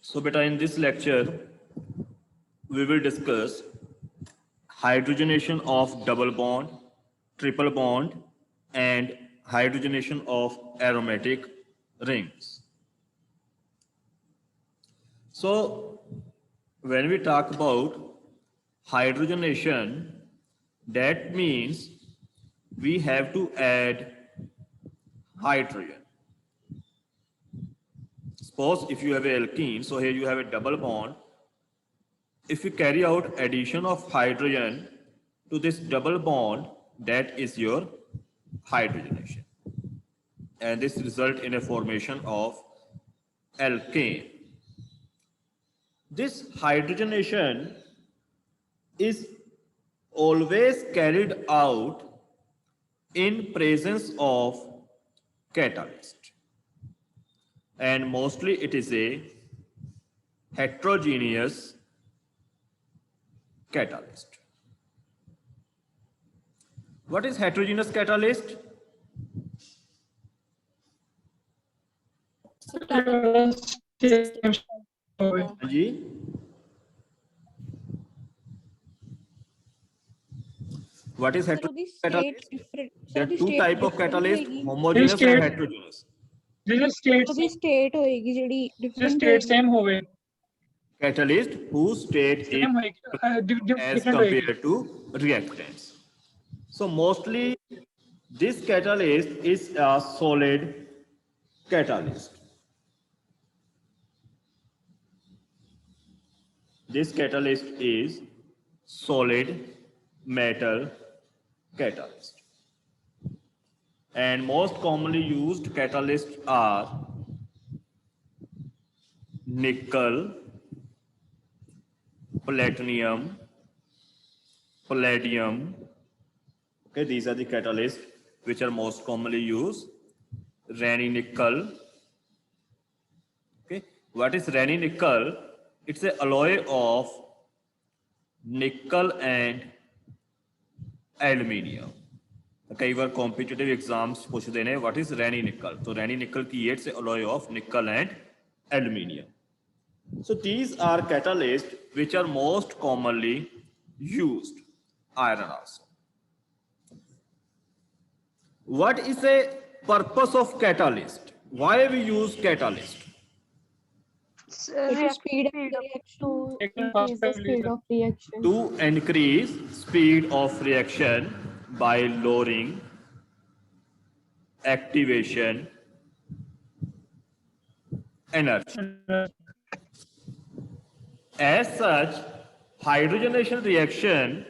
So beta, in this lecture we will discuss hydrogenation of double bond, triple bond, and hydrogenation of aromatic rings. So when we talk about hydrogenation, that means we have to add hydrogen. Suppose if you have a alkene, so here you have a double bond. If you carry out addition of hydrogen to this double bond, that is your hydrogenation. And this result in a formation of alkane. This hydrogenation is always carried out in presence of catalyst, and mostly it is a heterogeneous catalyst. What is heterogeneous catalyst? Ji, what is heterogeneous catalyst? There are two type of catalyst, homogeneous and heterogeneous. ਉਹਦੀ state ਹੋਏਗੀ ਜਿਹੜੀ different state ਹੋਏਗੀ। same ਹੋਵੇ Catalyst whose state is same ਹੋਏਗੀ as different ਹੋਏਗੀ compared to reactants. So mostly this catalyst is a solid catalyst. This catalyst is solid metal catalyst. And most commonly used catalysts are nickel, platinum, palladium. Okay, these are the catalysts which are most commonly used. Raney nickel. Okay, what is Raney nickel? It's an alloy of nickel and aluminium. कई बार competitive exams पूछते हैं what is रैनी निकल, तो रैनी निकल की it's alloy of nickel and aluminium. So these are catalysts which are most commonly used. Iron also. What is the purpose of catalyst? Why we use catalyst? To speed up the reaction, increase the speed of reaction. To increase speed of reaction by lowering activation energy. As such, hydrogenation reaction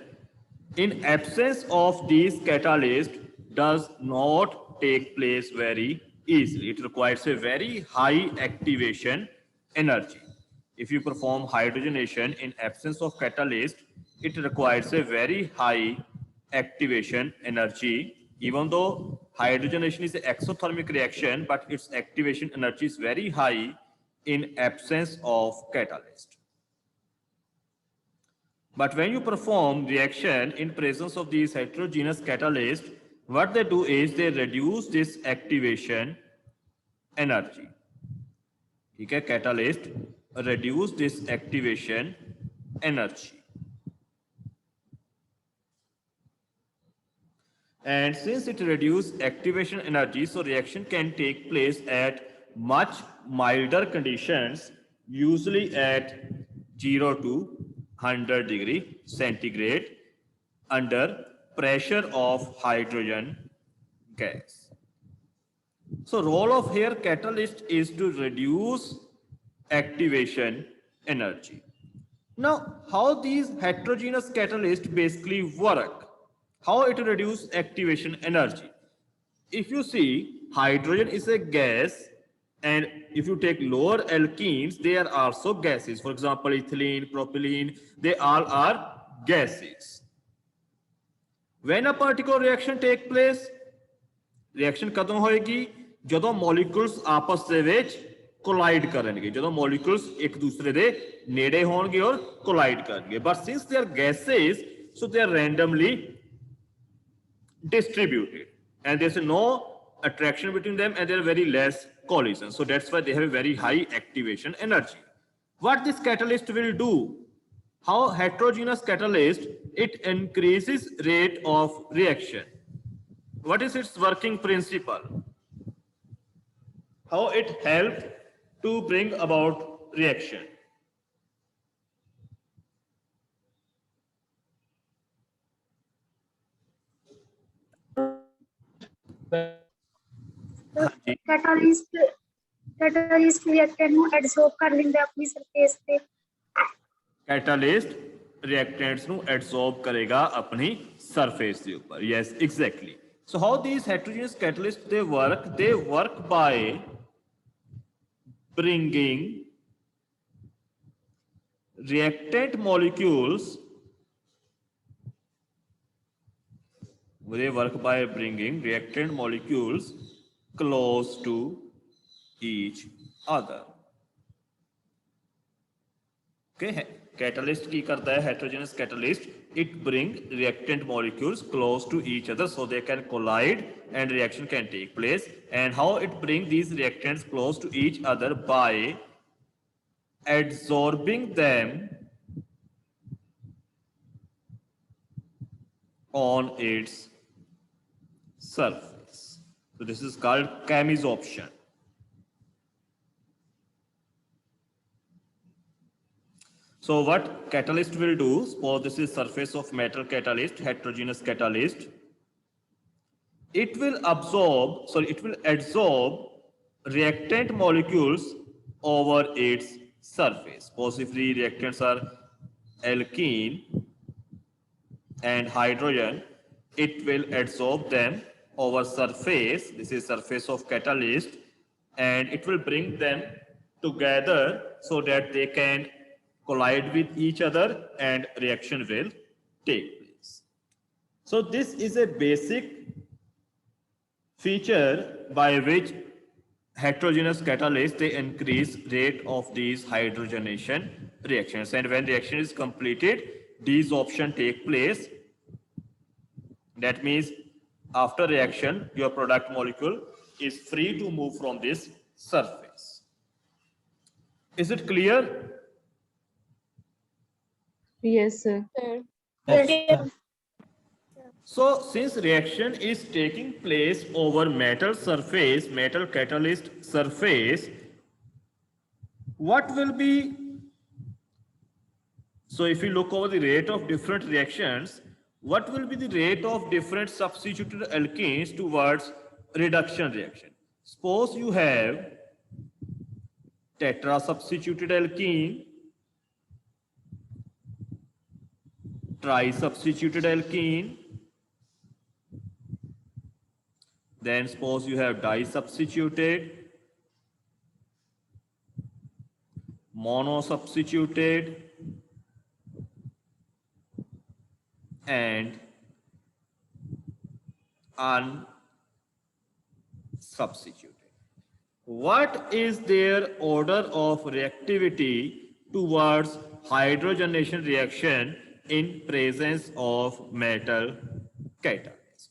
in absence of these catalysts does not take place very easily. It requires a very high activation energy. If you perform hydrogenation in absence of catalyst, it requires a very high activation energy. Even though hydrogenation is an exothermic reaction, but its activation energy is very high in absence of catalyst. But when you perform reaction in presence of these heterogeneous catalysts, what they do is they reduce this activation energy. Okay, catalyst reduce this activation energy. And since it reduces activation energy, so reaction can take place at much milder conditions, usually at 0 to 100 degree centigrade under pressure of hydrogen gas. So role of here catalyst is to reduce activation energy. Now, how these heterogeneous catalysts basically work? How it reduces activation energy? If you see, hydrogen is a gas, and if you take lower alkenes, they are also gases. For example, ethylene, propylene, they all are gases. When a particular reaction take place, reaction कदों होएगी ਜਦੋਂ molecules आपस ਦੇ ਵਿੱਚ collide ਕਰਨਗੇ, ਜਦੋਂ molecules ਇੱਕ ਦੂਸਰੇ ਦੇ ਨੇੜੇ ਹੋਣਗੇ ਔਰ collide ਕਰਨਗੇ. But since they are gases, so they are randomly distributed, and there's no attraction between them, and there are very less collisions. So that's why they have a very high activation energy. What this catalyst will do? How heterogeneous catalyst, it increases rate of reaction. What is its working principle? How it helps to bring about reaction? ਹਾਂਜੀ catalyst reactant ਨੂੰ ਐਡਜ਼ੋਰਬ ਕਰ ਲੈਂਦਾ ਆਪਣੀ surface ਤੇ catalyst reactants ਨੂੰ absorb ਕਰੇਗਾ ਆਪਣੀ surface ਦੇ ਉੱਪਰ yes exactly so how these heterogeneous catalysts they work by bringing reactant molecules close to each other okay catalyst की करता है heterogeneous catalyst it bring reactant molecules close to each other so they can collide and reaction can take place and how it bring these reactants close to each other by adsorbing them on its surface so this is called chemisorption. So what catalyst will do, suppose this is surface of metal catalyst, heterogeneous catalyst, it will adsorb reactant molecules over its surface. Suppose if the reactants are alkene and hydrogen, it will adsorb them over surface, this is surface of catalyst, and it will bring them together so that they can collide with each other and reaction will take place. So this is a basic feature by which heterogeneous catalysts they increase rate of these hydrogenation reactions and when reaction is completed desorption take place. That means after reaction your product molecule is free to move from this surface. Is it clear? Yes, sir. So since reaction is taking place over metal surface, metal catalyst surface, what will be, so if you look over the rate of different reactions, what will be the rate of different substituted alkenes towards reduction reaction? Suppose you have tetra substituted alkene, tri-substituted alkene, then suppose you have di-substituted, mono-substituted, and unsubstituted. What is their order of reactivity towards hydrogenation reaction in presence of metal catalyst?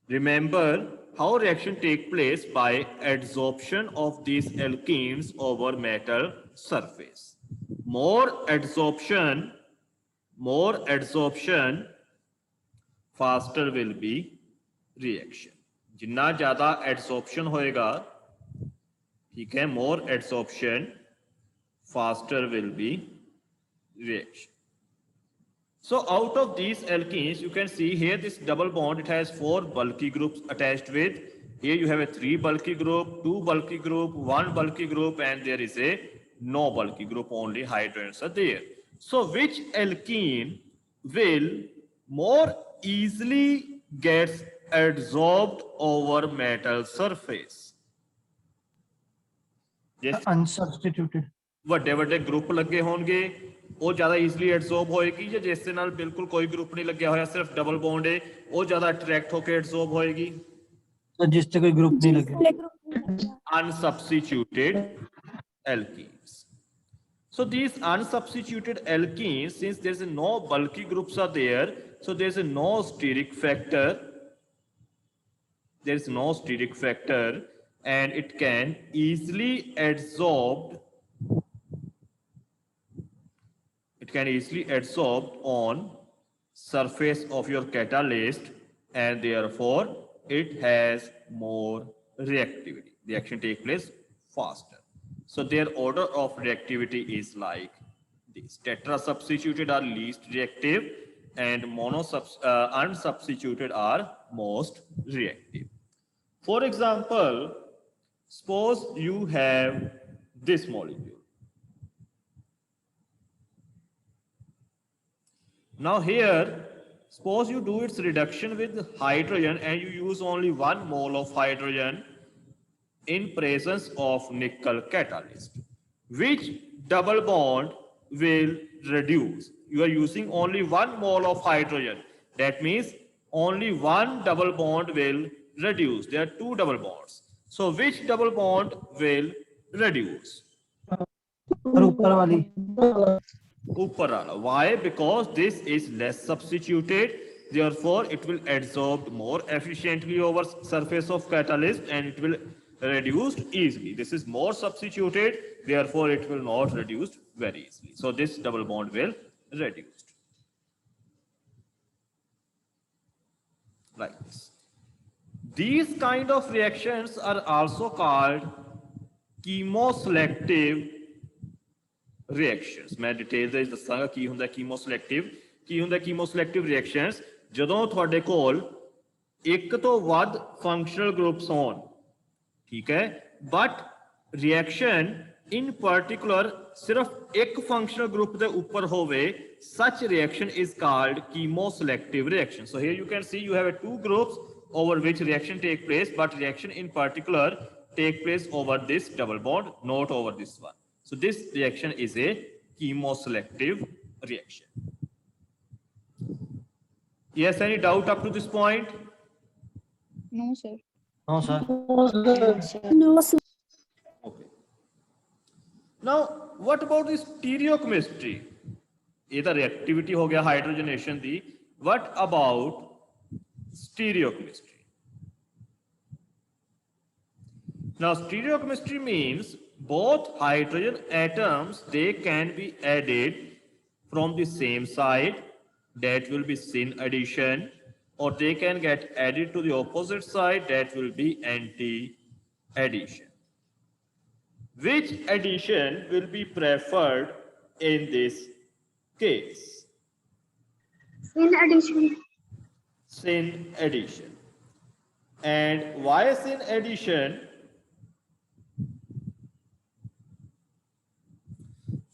Remember how reaction take place by adsorption of these alkenes over metal surface. More adsorption, faster will be reaction. जितना ज़्यादा adsorption होएगा, ठीक है, more adsorption, faster will be reaction. So out of these alkenes, you can see here this double bond, it has 4 bulky groups attached with. Here you have a 3 bulky group, 2 bulky group, 1 bulky group, and there is a no bulky group, only hydrogens are there. So which alkene will more easily gets adsorbed over metal surface? Yes. Unsubstituted. ਵੱਡੇ group ਲੱਗੇ ਹੋਣਗੇ ਉਹ ਜ਼ਿਆਦਾ easily ਐਡਜ਼ੋਰਬ ਹੋਏਗੀ ਜਾਂ ਜਿਸ ਦੇ ਨਾਲ ਬਿਲਕੁਲ ਕੋਈ ਗਰੁੱਪ ਨਹੀਂ ਲੱਗਿਆ ਹੋਇਆ ਸਿਰਫ ਡਬਲ ਬੌਂਡ ਹੈ ਉਹ ਜ਼ਿਆਦਾ ਅਟਰੈਕਟ ਹੋ ਕੇ ਐਡਜ਼ੋਰਬ ਹੋਏਗੀ So जिस से कोई ग्रुप नहीं लगे. unsubstituted alkenes. So these unsubstituted alkenes, since there's no bulky groups are there, so there's no steric factor. There is no steric factor, and it can easily adsorb can easily adsorb on surface of your catalyst, and therefore it has more reactivity. The reaction take place faster. So their order of reactivity is like this. Tetra substituted are least reactive, and unsubstituted are most reactive. For example, suppose you have this molecule. Now here, suppose you do its reduction with hydrogen and you use only 1 mole of hydrogen in presence of nickel catalyst. Which double bond will reduce? You are using only 1 mole of hydrogen. That means only one double bond will reduce. There are 2 double bonds. So which double bond will reduce? और ऊपर वाली Upper wala. Why? Because this is less substituted. Therefore, it will adsorb more efficiently over surface of catalyst and it will reduced easily. This is more substituted. Therefore, it will not reduced very easily. So this double bond will reduced. Like this. These kind of reactions are also called chemoselective reactions. मैं detail ਦੇ ਦੱਸਾਂਗਾ ਕੀ ਹੁੰਦਾ ਕੀਮੋਸੈਲੈਕਟਿਵ ਕੀਮੋਸੈਲੈਕਟਿਵ reactions ਜਦੋਂ ਤੁਹਾਡੇ ਕੋਲ ਇੱਕ ਤੋਂ ਵੱਧ ਫੰਕਸ਼ਨਲ ਗਰੁੱਪਸ ਹੋਣ, ਠੀਕ ਹੈ, ਬਟ ਰਿਐਕਸ਼ਨ ਇਨ ਪਾਰਟਿਕੂਲਰ ਸਿਰਫ ਇੱਕ ਫੰਕਸ਼ਨਲ ਗਰੁੱਪ ਦੇ ਉੱਪਰ ਹੋਵੇ, such reaction is called chemoselective reaction. So here you can see you have 2 groups over which reaction take place, but reaction in particular take place over this double bond, not over this one. So this reaction is a chemoselective reaction. Yes, any doubt up to this point? No, sir. No sir No, sir. Okay. Now, what about the stereochemistry? ये तो reactivity हो गया hydrogenation the. What about stereochemistry? Now, stereochemistry means both hydrogen atoms, they can be added from the same side, that will be syn addition, or they can get added to the opposite side, that will be anti-addition. Which addition will be preferred in this case? Syn addition. Syn addition. And why syn addition?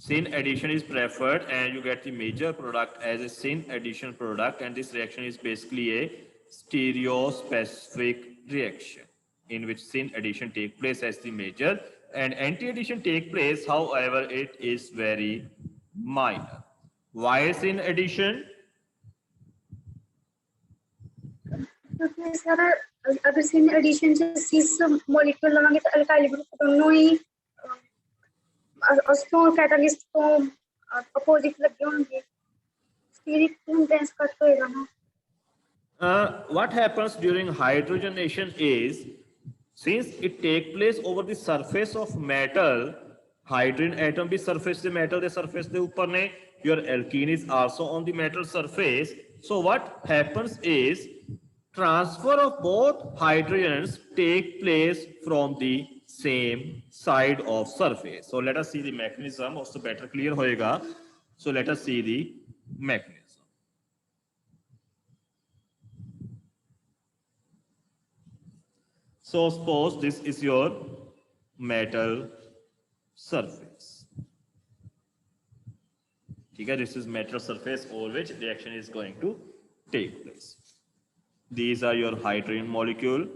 Syn addition is preferred and you get the major product as a syn addition product, and this reaction is basically a stereospecific reaction in which syn addition take place as the major and anti-addition take place, however it is very minor. Why syn addition? क्योंकि sir अगर सिन addition से सिस molecule लगाएंगे तो alkyl group दोनों ही strong catalyst को opposite लगे होंगे, stearic intense cut होएगा ना. What happens during hydrogenation is, since it take place over the surface of metal, hydrogen atom भी surface से metal the surface दे ऊपर ने, your alkene is also on the metal surface. So what happens is transfer of both hydrogens take place from the same side of surface. So let us see the mechanism, also better clear होएगा. So let us see the mechanism. So suppose this is your metal surface. Okay, this is metal surface over which reaction is going to take place. These are your hydrogen molecule,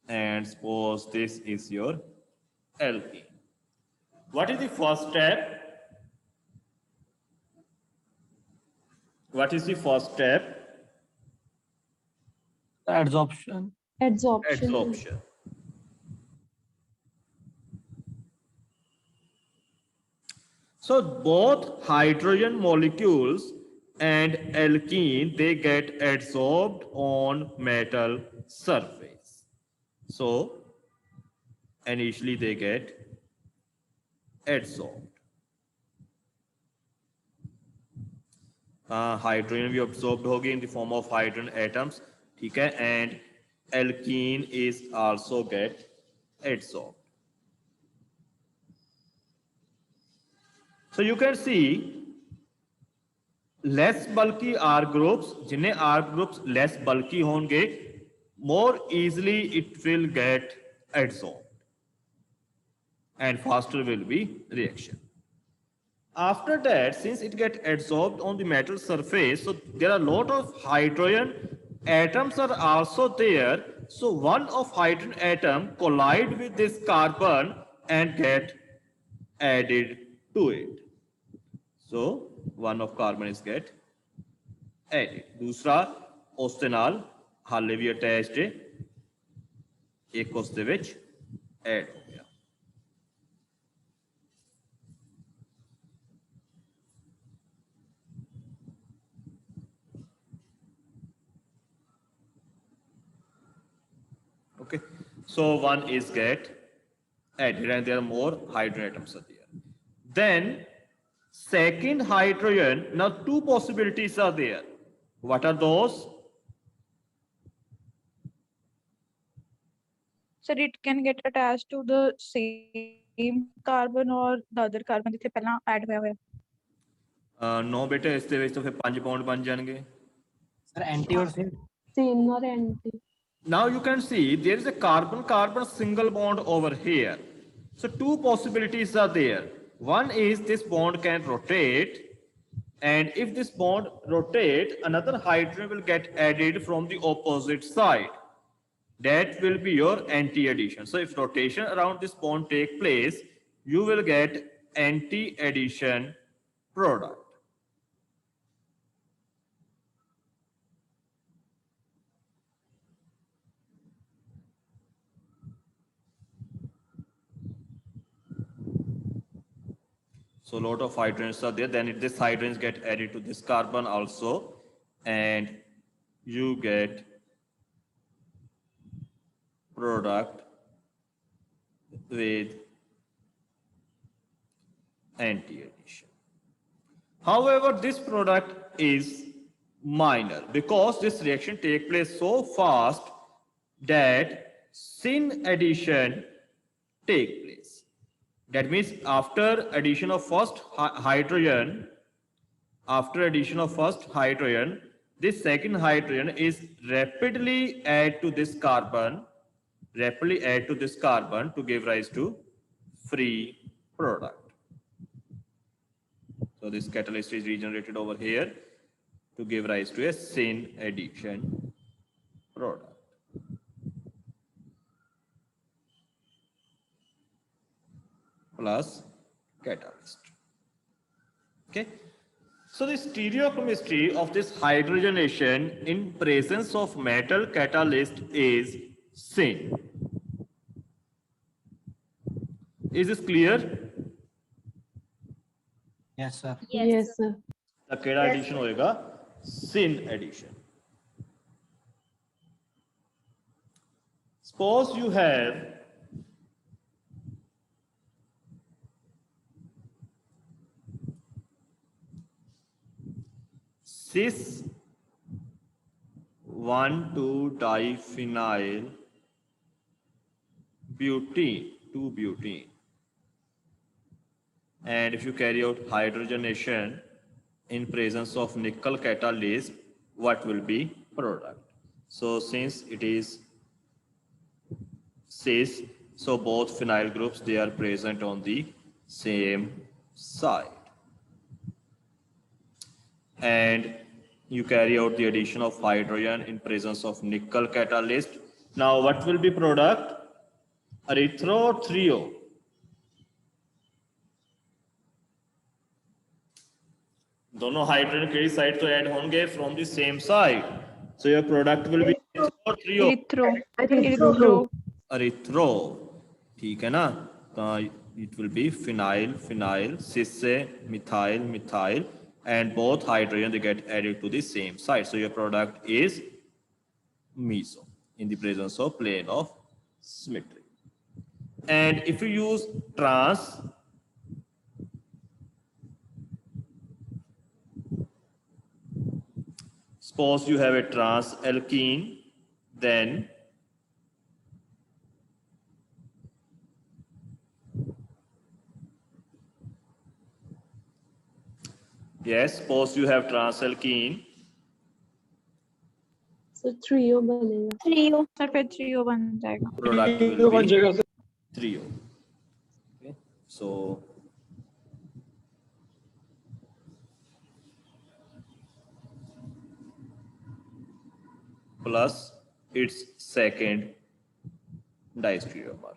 and suppose this is your alkene. What is the first step? What is the first step? Adsorption Adsorption. Adsorption. So both hydrogen molecules and alkene, they get adsorbed on metal surface. So initially they get adsorbed. hydrogen भी absorbed होगी in the form of hydrogen atoms, ठीक है, and alkene is also get adsorbed. So you can see less bulky R groups, जिन्हें R groups less bulky होंगे, more easily it will get adsorbed and faster will be reaction. After that, since it get adsorbed on the metal surface, so there are a lot of hydrogen atoms are also there. So one of hydrogen atom collide with this carbon and get added to it. So one of carbon is get added. दूसरा ਉਸ ਦੇ ਨਾਲ ਹਾਲੇ ਵੀ attached ਹੈ, ਇੱਕ ਉਸ ਦੇ ਵਿੱਚ ਐਡ ਹੋ ਗਿਆ. Okay, so one is get added and there are more hydrogen atoms are there. Then second hydrogen, now two possibilities are there. What are those? Sir, it can get attached to the same carbon or the other carbon ਜਿੱਥੇ ਪਹਿਲਾਂ add ਹੋਇਆ ਹੋਇਆ. No ਬੇਟੇ, ਇਸ ਦੇ ਵਿੱਚ ਤਾਂ ਫਿਰ 5 ਬੌਂਡ ਬਣ ਜਾਣਗੇ. सर एंटी और same Same or anti. Now you can see there is a carbon-carbon single bond over here. So two possibilities are there. One is this bond can rotate, and if this bond rotate, another hydrogen will get added from the opposite side. That will be your anti-addition. So if rotation around this bond take place, you will get anti-addition product. So a lot of hydrogens are there. Then this hydrogens get added to this carbon also, and you get product with anti-addition. However, this product is minor because this reaction takes place so fast that syn addition take place. That means after addition of first hydrogen, this second hydrogen is rapidly add to this carbon to give rise to free product. So this catalyst is regenerated over here to give rise to a syn addition product. Plus catalyst. Okay. So the stereochemistry of this hydrogenation in presence of metal catalyst is syn. Is this clear? Yes sir Yes, sir. The केड़ा addition होएगा? Syn addition. Suppose you have cis 1,2-diphenyl butene, 2-butene. And if you carry out hydrogenation in presence of nickel catalyst, what will be product? So since it is cis, so both phenyl groups, they are present on the same side. And you carry out the addition of hydrogen in presence of nickel catalyst. Now what will be product? Erythro or trio? दोनों hydrogen किसी side तो add होंगे from the same side. So your product will be erythro or trio? Erythro. Erythro, ठीक है ना? It will be phenyl, cis से methyl, and both hydrogen they get added to the same side. So your product is meso in the presence of plane of symmetry. And if you use trans, Suppose you have a trans alkene, then yes, suppose you have trans alkene. So trio बनेगा. trio sir फिर trio बन जाएगा. Product will be trio. Okay, so plus its second diastereomer.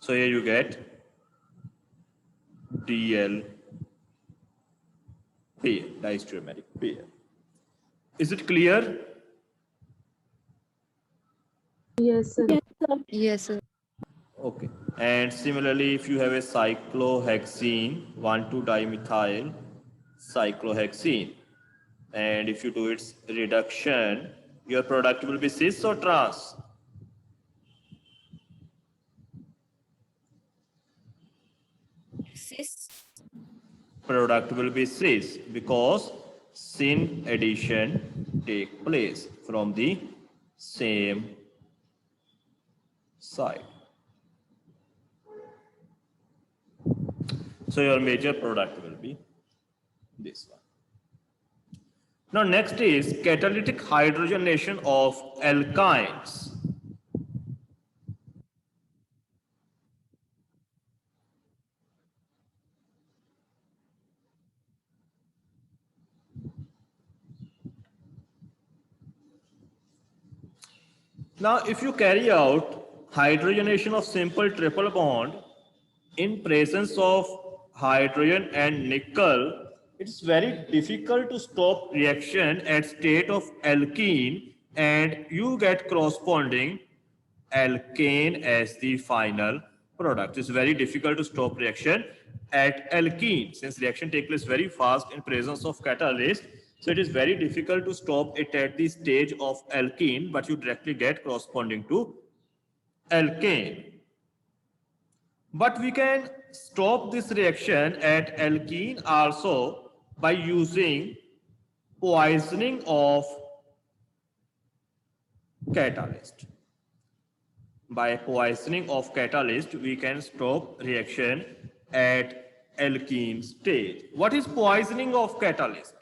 So here you get DL pair, diastereomeric pair. Is it clear? Yes sir. Yes, sir. Okay. And similarly, if you have a cyclohexene, 1,2-dimethyl cyclohexene, and if you do its reduction, your product will be cis or trans? Cis. Product will be cis because syn addition take place from the same side. So your major product will be this one. Now next is catalytic hydrogenation of alkynes. Now if you carry out hydrogenation of simple triple bond in presence of hydrogen and nickel, it's very difficult to stop reaction at state of alkene, and you get corresponding alkane as the final product. It's very difficult to stop reaction at alkene since reaction takes place very fast in presence of catalyst. So it is very difficult to stop it at the stage of alkene, but you directly get corresponding to alkane. But we can stop this reaction at alkene also by using poisoning of catalyst. By poisoning of catalyst, we can stop reaction at alkene stage. What is poisoning of catalyst?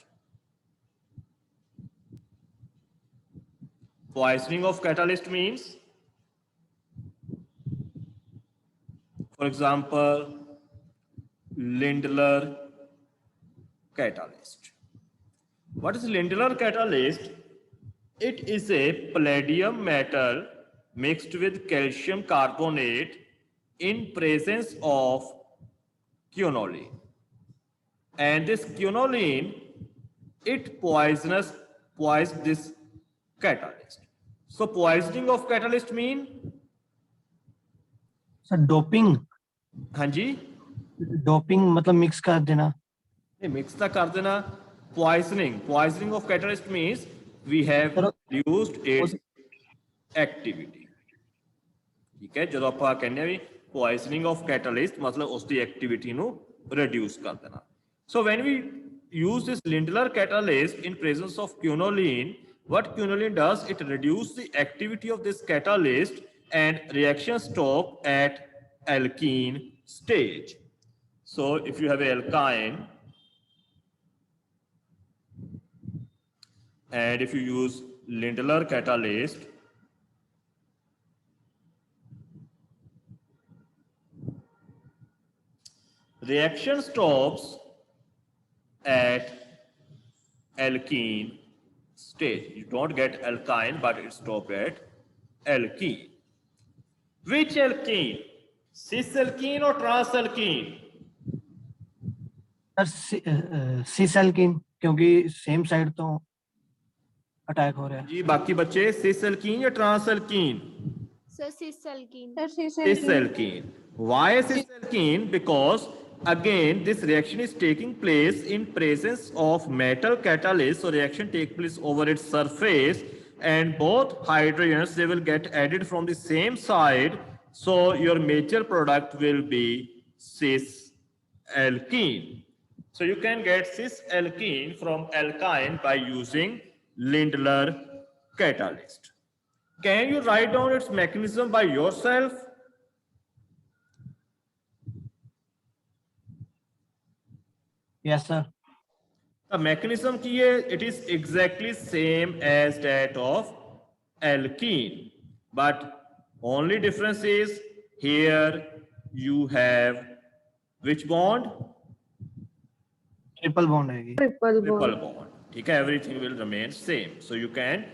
Poisoning of catalyst means, for example, Lindlar catalyst. What is Lindlar catalyst? It is a palladium metal mixed with calcium carbonate in presence of quinoline. And this quinoline, it poisons this catalyst. So poisoning of catalyst mean? Sir doping हाँ जी, doping मतलब mix कर देना. Mix ना कर देना. Poisoning of catalyst means we have reduced its activity. ठीक है, ਜਦੋਂ ਆਪਾਂ ਕਹਿੰਦੇ ਆ ਵੀ poisoning of catalyst मतलब उसकी activity ਨੂੰ reduce कर देना. So when we use this Lindlar catalyst in presence of quinoline, what quinoline does, it reduces the activity of this catalyst and reaction stop at alkene stage. So if you have an alkyne and if you use Lindlar catalyst, reaction stops at alkene stage. You don't get alkyne, but it stops at alkene. Which alkene? Cis alkene or trans alkene? Sir cis alkene क्योंकि same side तो attack हो रहा है. जी बाकी बच्चे cis alkene या trans alkene? Sir cis alkene. Sir Cis alkene. Why cis alkene? Because again this reaction is taking place in presence of metal catalyst, so reaction takes place over its surface and both hydrogens, they will get added from the same side, so your major product will be cis alkene. So you can get cis alkene from alkyne by using Lindlar catalyst. Can you write down its mechanism by yourself? Yes, sir. The mechanism key है, it is exactly same as that of alkene, but only difference is here you have which bond? Triple bond है ये. Triple Triple bond. bond. ठीक है, everything will remain same. So you can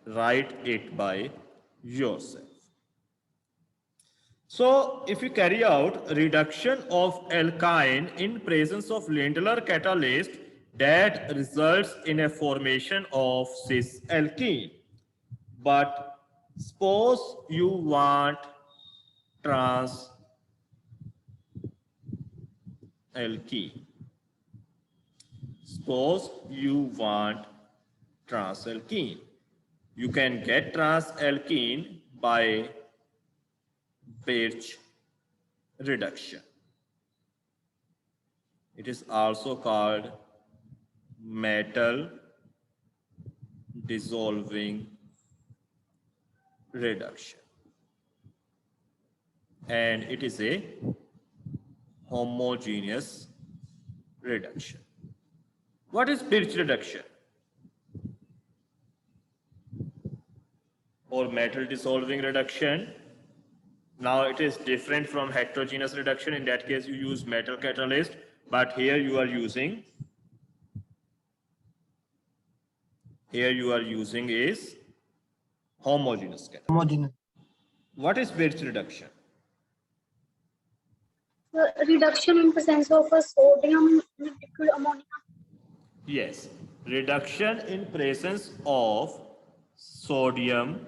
write it by yourself. So if you carry out reduction of alkyne in presence of Lindlar catalyst, that results in a formation of cis alkene. But suppose you want trans alkene. Suppose you want transalkene. You can get transalkene by Birch reduction. It is also called metal dissolving reduction. And it is a homogeneous reduction. What is Birch reduction? Or metal dissolving reduction? Now it is different from heterogeneous reduction. In that case, you use metal catalyst, but here you are using is homogeneous catalyst. Homogeneous. What is Birch reduction? So reduction in presence of a sodium liquid ammonia. Yes, reduction in presence of sodium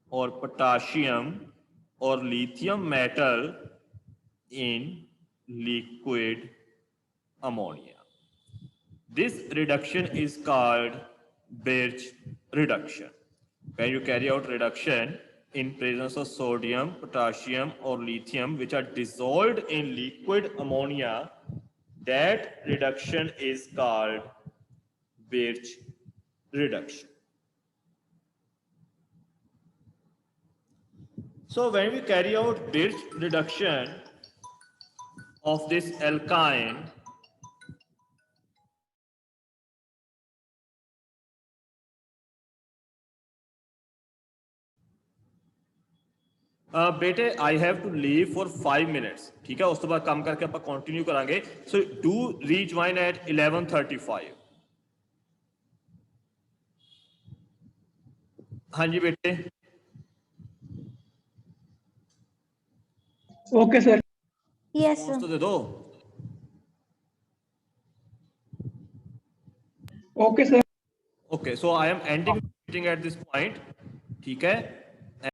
or potassium or lithium metal in liquid ammonia. This reduction is called Birch reduction. When you carry out reduction in presence of sodium, potassium or lithium which are dissolved in liquid ammonia, that reduction is called Birch reduction. So when we carry out Birch reduction of this alkyne, बेटे I have to leave for 5 minutes. ठीक है, उस तो बाद काम करके आप continue करांगे. So do rejoin at 11:35. हाँ जी बेटे. Okay sir. Yes, Response sir. तो दे दो. Okay sir. Okay, so I am ending meeting at this point. ठीक है.